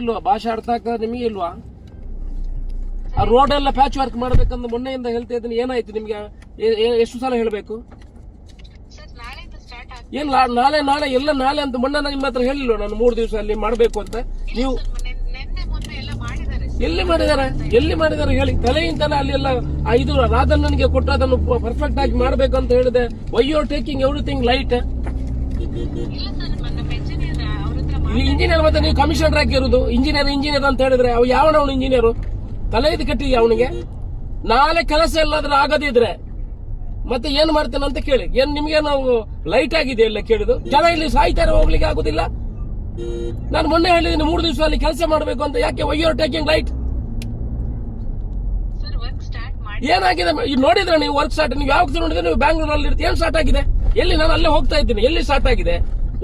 ಇಲ್ವಾ ಭಾಷೆ ಅರ್ಥ ಆಗ್ತದೆ ನಿಮಗೆ ಇಲ್ವಾ? ಆ ರೋಡ್ ಎಲ್ಲ ಪ್ಯಾಚ್ ವರ್ಕ್ ಮಾಡ್ಬೇಕಂತ ಮೊನ್ನೆಯಿಂದ ಹೇಳ್ತಾ ಇದ್ದೀನಿ. ಏನಾಯ್ತು ನಿಮ್ಗೆ? ಎಷ್ಟು ಸಲ ಹೇಳ್ಬೇಕು? ಏನ್ ನಾಳೆ ನಾಳೆ ಎಲ್ಲ ನಾಳೆ ಅಂತ ಮೊನ್ನೆ ನಿಮ್ಮ ಹತ್ರ ಹೇಳಿಲ್ವ ನಾನು 3 ದಿವಸ ಅಲ್ಲಿ ಮಾಡ್ಬೇಕು ಅಂತ? ನೀವು ಎಲ್ಲಿ ಮಾಡಿದಾರೆ ಹೇಳಿ. ತಲೆಯಿಂದಲೇ ಅಲ್ಲಿ ಎಲ್ಲ ಇದು ರಾಧಣ್ಣನಿಗೆ ಕೊಟ್ಟು ಅದನ್ನು ಪರ್ಫೆಕ್ಟ್ ಆಗಿ ಮಾಡ್ಬೇಕು ಅಂತ ಹೇಳಿದೆ. Why you are taking everything light? Engineer ಮತ್ತೆ ನೀವು ಕಮಿಷನರ್ ಆಗಿರುವುದು. ಇಂಜಿನಿಯರ್ ಅಂತ ಹೇಳಿದ್ರೆ ಅವ್ ಯಾವನವನು ಇಂಜಿನಿಯರ್? ತಲೆ ಇದು ಕಟ್ಟಿದ್ಯಾ ಅವನಿಗೆ? ನಾಳೆ ಕೆಲಸ ಎಲ್ಲಾದ್ರೂ ಆಗದಿದ್ರೆ ಮತ್ತೆ ಏನ್ ಮಾಡ್ತೇನೆ ಅಂತ ಕೇಳಿ. ಏನ್ ನಿಮ್ಗೆ ನಾವು ಲೈಟ್ ಆಗಿದೆ ಎಲ್ಲ ಕೇಳುದು? ಜನ ಇಲ್ಲಿ ಸಾಯ್ತಾರೆ, ಹೋಗ್ಲಿಕ್ಕೆ ಆಗುದಿಲ್ಲ. ನಾನು ಮೊನ್ನೆ ಹೇಳಿದ್ದೀನಿ 3 ದಿವಸ ಅಲ್ಲಿ ಕೆಲಸ ಮಾಡಬೇಕು ಅಂತ. ಯಾಕೆ why you are taking light? ಏನಾಗಿದೆ ನೋಡಿದ್ರೆ ನೀವು ವರ್ಕ್ ಸ್ಟಾರ್ಟ್? ನೀವು ಯಾವಾಗ ನೋಡಿದ್ರೆ ನೀವು ಬ್ಯಾಂಗ್ಳೂರಲ್ಲಿ ಇರ್ತೀವಿ. ಏನ್ ಸ್ಟಾರ್ಟ್ ಆಗಿದೆ? ಎಲ್ಲಿ? ನಾನು ಅಲ್ಲೇ ಹೋಗ್ತಾ ಇದ್ದೀನಿ. ಎಲ್ಲಿ ಸ್ಟಾರ್ಟ್ ಆಗಿದೆ?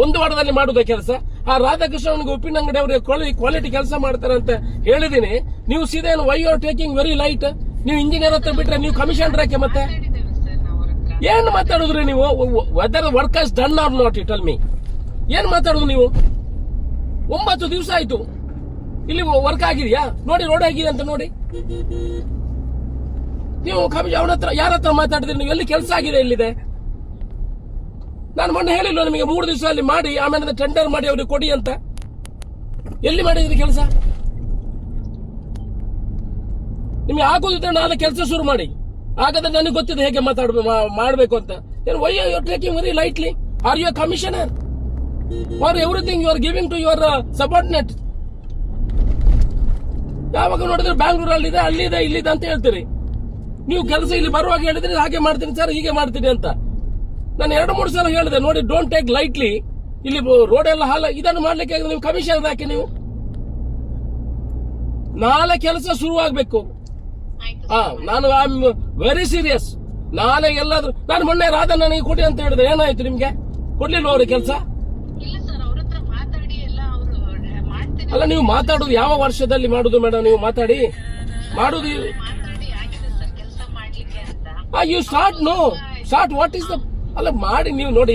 1 ವಾರದಲ್ಲಿ ಮಾಡುದ ಕೆಲಸ. ಆ ರಾಧಾಕೃಷ್ಣ ಅವನಿಗೆ ಉಪ್ಪಿನಂಗಡಿ ಅವರಿಗೆ ಕ್ವಾಲಿಟಿ ಕೆಲಸ ಮಾಡ್ತಾರೆ ಅಂತ ಹೇಳಿದೀನಿ. ನೀವು ಸೀದಾ why you are taking very light? ನೀವು ಇಂಜಿನಿಯರ್ ಹತ್ರ ಬಿಟ್ರೆ ನೀವು ಕಮಿಷನರ್ ಯಾಕೆ? ಮತ್ತೆ ಏನ್ ಮಾತಾಡುದ್ರಿ ನೀವು? Whether work has done or not, tell me. ಏನ್ ಮಾತಾಡುದು ನೀವು? 9 ದಿವಸ ಆಯ್ತು ಇಲ್ಲಿ ವರ್ಕ್ ಆಗಿದೆಯಾ? ನೋಡಿ, ರೋಡ್ ಆಗಿದೆ ಅಂತ ನೋಡಿ. ನೀವು ಅವನ ಹತ್ರ ಯಾರ ಹತ್ರ ಮಾತಾಡಿದ್ರಿ? ನೀವು ಎಲ್ಲಿ ಕೆಲಸ ಆಗಿದೆ? ಎಲ್ಲಿದೆ? ನಾನು ಮೊನ್ನೆ ಹೇಳಿಲ್ಲ ನಿಮಗೆ 3 ದಿವಸ ಅಲ್ಲಿ ಮಾಡಿ ಆಮೇಲೆ ಟೆಂಡರ್ ಮಾಡಿ ಅವ್ರಿಗೆ ಕೊಡಿ ಅಂತ? ಎಲ್ಲಿ ಮಾಡಿದ್ರಿ ಕೆಲಸ? ನಿಮ್ಗೆ ಆಗೋದಿದ್ರೆ ನಾಳೆ ಕೆಲಸ ಶುರು ಮಾಡಿ. ಹಾಗಾದ್ರೆ ನನಗೆ ಗೊತ್ತಿದೆ ಹೇಗೆ ಮಾಡಬೇಕು ಅಂತ. Why are you taking very lightly? Are you commissioner? For everything you are giving to your subordinate. ಯಾವಾಗ ನೋಡಿದ್ರೆ ಬ್ಯಾಂಗ್ಳೂರಲ್ಲಿ ಅಲ್ಲಿದೆ ಇಲ್ಲಿದೆ ಅಂತ ಹೇಳ್ತೀರಿ. ನೀವು ಕೆಲಸ ಇಲ್ಲಿ ಬರುವಾಗ ಹೇಳಿದ್ರೆ ಹಾಗೆ ಮಾಡ್ತೀನಿ ಸರ್, ಹೀಗೆ ಮಾಡ್ತೀನಿ ಅಂತ. ನಾನು 2-3 ಸಲ ಹೇಳಿದೆ, ನೋಡಿ, ಡೋಂಟ್ ಟೇಕ್ ಲೈಟ್ಲಿ. ಇಲ್ಲಿ ರೋಡ್ ಎಲ್ಲ ಹಾಲ ಇದನ್ನು ಮಾಡ್ಲಿಕ್ಕೆ ನೀವು ಕಮಿಷನ್ ಹಾಕಿ. ನೀವು ನಾಳೆ ಕೆಲಸ ಶುರು ಆಗ್ಬೇಕು. ನಾನು ಐ ಆಮ್ ವೆರಿ ಸೀರಿಯಸ್. ನಾಳೆ ಎಲ್ಲಾದ್ರೂ ನಾನು ಮೊನ್ನೆ ರಾಧಣ್ಣನಿಗೆ ಕೊಡಿ ಅಂತ ಹೇಳಿದ್ರೆ ಏನಾಯ್ತು ನಿಮ್ಗೆ? ಕೊಡ್ಲಿಲ್ವ ಅವ್ರಿಗೆ ಕೆಲಸ? ಅಲ್ಲ, ನೀವು ಮಾತಾಡುದು ಯಾವ ವರ್ಷದಲ್ಲಿ ಮಾಡುದು ಮೇಡಮ್? ನೀವು ಮಾಡುದು you start what is the ಅಲ್ಲ ಮಾಡಿ. ನೀವು ನೋಡಿ,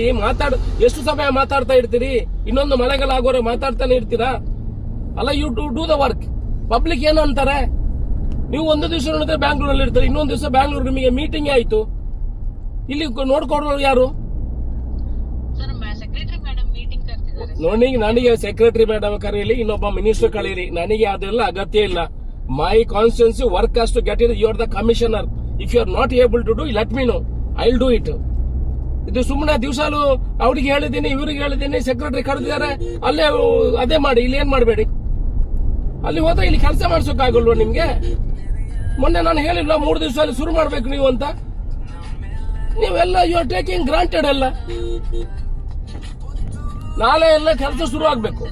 ಎಷ್ಟು ಸಮಯ ಮಾತಾಡ್ತಾ ಇರ್ತೀರಿ? ಇನ್ನೊಂದು ಮಳೆಗಾಲ ಆಗೋರೆ ಮಾತಾಡ್ತಾನೆ ಇರ್ತೀರಾ? ಅಲ್ಲ, you do the work. Public ಏನು ಅಂತಾರೆ? ನೀವು 1 ದಿವಸ ನೋಡಿದ್ರೆ ಬ್ಯಾಂಗ್ಳೂರಲ್ಲಿ ಇರ್ತಾರೆ, ಇನ್ನೊಂದು ದಿವಸ ಬ್ಯಾಂಗ್ಳೂರ್ ನಿಮಗೆ ಮೀಟಿಂಗ್ ಆಯ್ತು. ಇಲ್ಲಿ ನೋಡ್ಕೊಡೋರು ಯಾರು? ನೋಡಿ, ನನಗೆ ಸೆಕ್ರೆಟರಿ ಮೇಡಮ್ ಕರೀಲಿ, ಇನ್ನೊಬ್ಬ ಮಿನಿಸ್ಟರ್ ಕರೀಲಿ, ನನಗೆ ಅದೆಲ್ಲ ಅಗತ್ಯ ಇಲ್ಲ. My constituency work has to get it. You are the commissioner. If you are not able to do, let me know, I will do it. ಇದು ಸುಮ್ಮನೆ ದಿವಸಾಲು ಅವ್ರಿಗೆ ಹೇಳಿದ್ದೀನಿ, ಇವ್ರಿಗೆ ಹೇಳಿದ್ದೀನಿ, ಸೆಕ್ರೆಟರಿ ಕರೆದಿದ್ದಾರೆ, ಅಲ್ಲೇ ಅದೇ ಮಾಡಿ. ಇಲ್ಲಿ ಏನ್ ಮಾಡಬೇಡಿ. ಅಲ್ಲಿ ಹೋದ್ರೆ ಇಲ್ಲಿ ಕೆಲಸ ಮಾಡ್ಸೋಕ್ಕಾಗಲ್ವ ನಿಮ್ಗೆ? ಮೊನ್ನೆ ನಾನು ಹೇಳಿಲ್ಲ 3 ದಿವಸ ಅಲ್ಲಿ ಶುರು ಮಾಡ್ಬೇಕು ನೀವು ಅಂತ? ನೀವೆಲ್ಲ ಯು ಆರ್ ಟೇಕಿಂಗ್ ಗ್ರಾಂಟೆಡ್. ಎಲ್ಲ ನಾಳೆ ಎಲ್ಲ ಕೆಲಸ ಶುರು ಆಗ್ಬೇಕು.